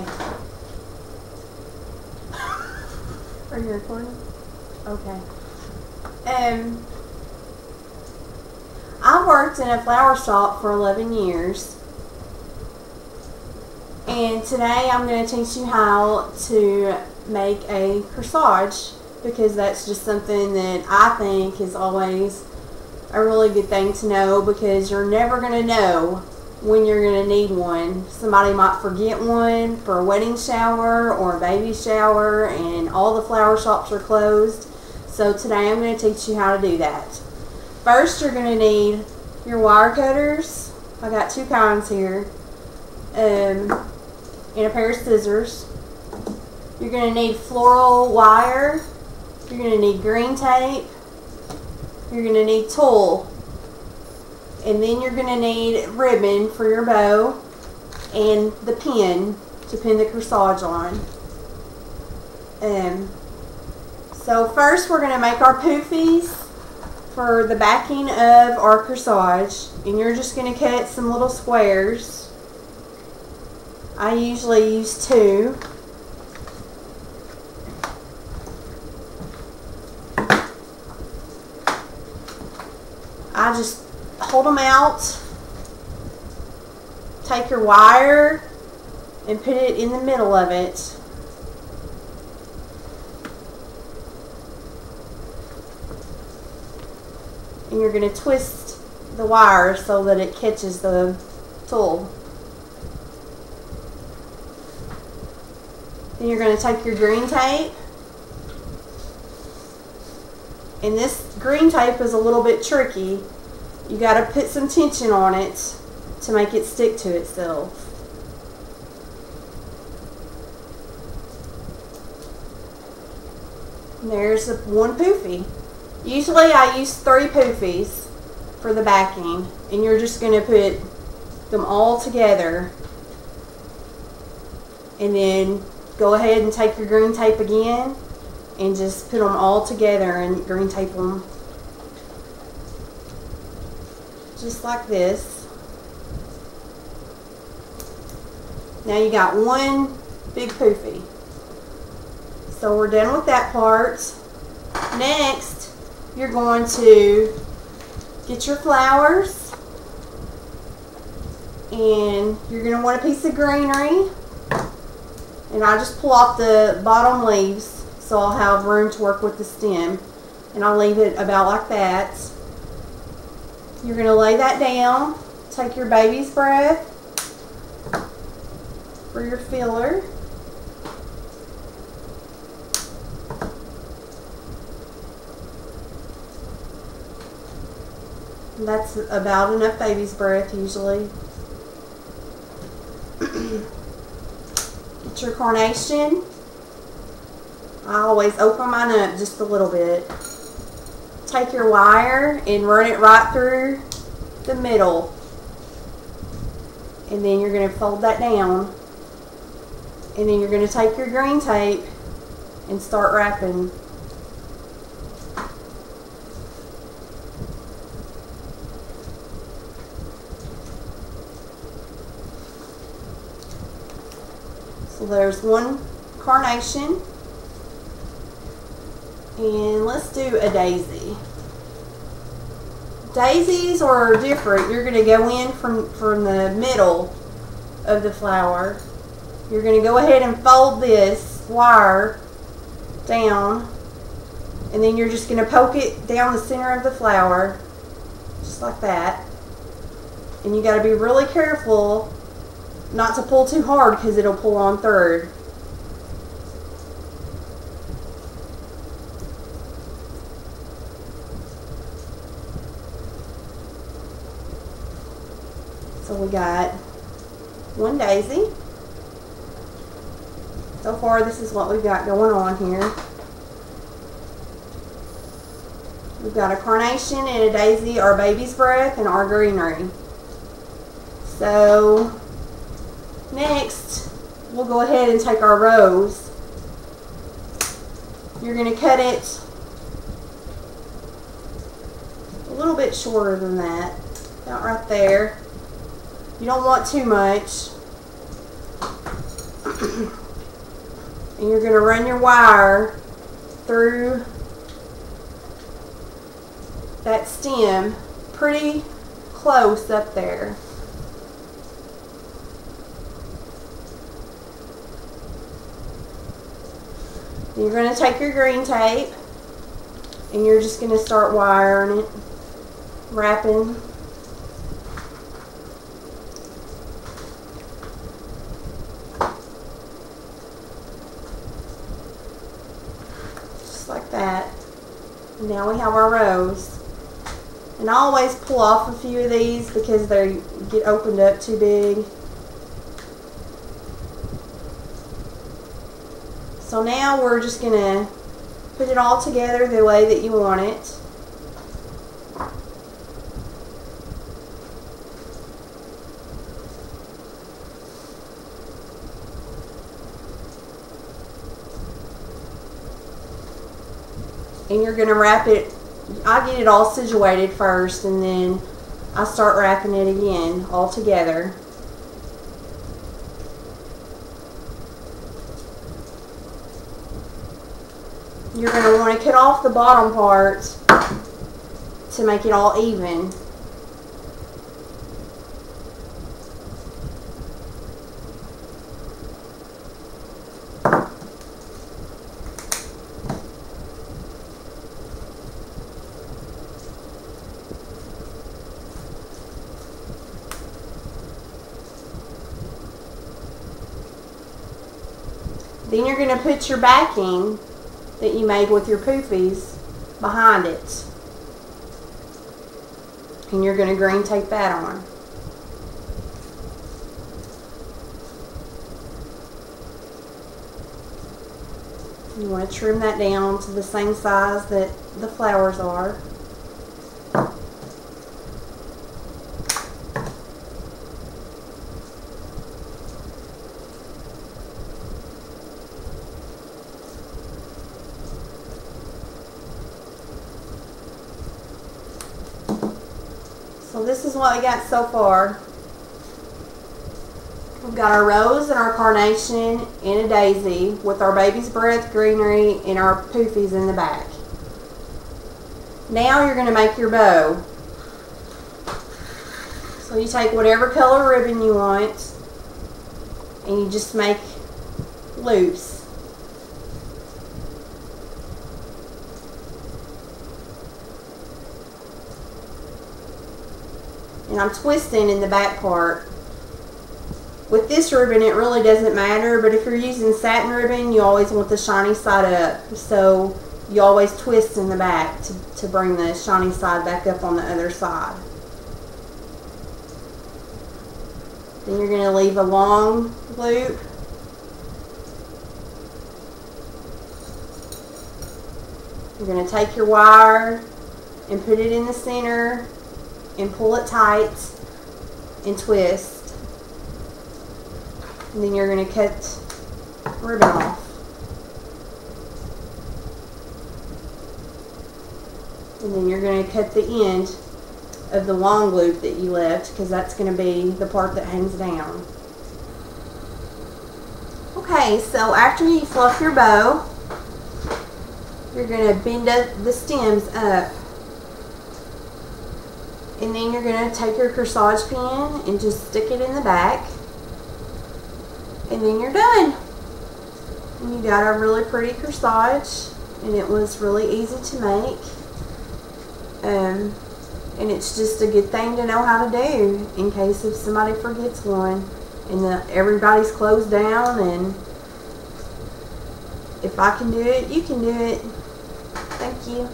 Okay. Are you recording? Okay. I worked in a flower shop for 11 years. And today I'm going to teach you how to make a corsage, because that's just something that I think is always a really good thing to know, because you're never going to know when you're going to need one. Somebody might forget one for a wedding shower or a baby shower and all the flower shops are closed. So today I'm going to teach you how to do that. First, you're going to need your wire cutters. I got two kinds here. And a pair of scissors. You're going to need floral wire. You're going to need green tape. You're going to need tulle. And then you're going to need ribbon for your bow and the pin to pin the corsage on. So first we're going to make our poofies for the backing of our corsage, and you're just going to cut some little squares. I usually use 2. I just hold them out, take your wire and put it in the middle of it. And you're going to twist the wire so that it catches the tulle. Then you're going to take your green tape. And this green tape is a little bit tricky. You got to put some tension on it to make it stick to itself. And there's one poofy. Usually I use 3 poofies for the backing, and you're just going to put them all together. And then go ahead and take your green tape again and just put them all together and green tape them just like this. Now you got one big poofy. So we're done with that part. Next, you're going to get your flowers, and you're going to want a piece of greenery. And I just pull off the bottom leaves so I'll have room to work with the stem. And I'll leave it about like that. You're going to lay that down. Take your baby's breath for your filler. And that's about enough baby's breath usually. Get your carnation. I always open mine up just a little bit. Take your wire and run it right through the middle. And then you're going to fold that down. And then you're going to take your green tape and start wrapping. So there's one carnation. And let's do a daisy. Daisies are different. You're going to go in from the middle of the flower. You're going to go ahead and fold this wire down, and then you're just going to poke it down the center of the flower, just like that. And you got to be really careful not to pull too hard, because it'll pull on through. So we got one daisy. So far, this is what we've got going on here. We've got a carnation and a daisy, our baby's breath, and our greenery. So next, we'll go ahead and take our rose. You're going to cut it a little bit shorter than that. About right there. You don't want too much. And you're going to run your wire through that stem pretty close up there. You're going to take your green tape and you're just going to start wiring it, wrapping. Just like that. And now we have our rows. And I always pull off a few of these because they get opened up too big. So now we're just going to put it all together the way that you want it. And you're going to wrap it. I get it all situated first and then I start wrapping it again all together. You're going to want to cut off the bottom part to make it all even. Then you're going to put your backing that you made with your poofies behind it. And you're going to green tape that on. You want to trim that down to the same size that the flowers are. So this is what we got so far. We've got our rose and our carnation and a daisy with our baby's breath greenery and our poofies in the back. Now you're going to make your bow. So you take whatever color ribbon you want and you just make loops. And I'm twisting in the back part. With this ribbon it really doesn't matter, but if you're using satin ribbon you always want the shiny side up, so you always twist in the back to bring the shiny side back up on the other side. Then you're going to leave a long loop. You're going to take your wire and put it in the center and pull it tight and twist. And then you're going to cut ribbon off. And then you're going to cut the end of the long loop that you left because that's going to be the part that hangs down. Okay, so after you fluff your bow, you're going to bend the stems up. And then you're going to take your corsage pin and just stick it in the back. And then you're done. And you got a really pretty corsage. And it was really easy to make. And it's just a good thing to know how to do in case if somebody forgets one. And everybody's closed down. And if I can do it, you can do it. Thank you.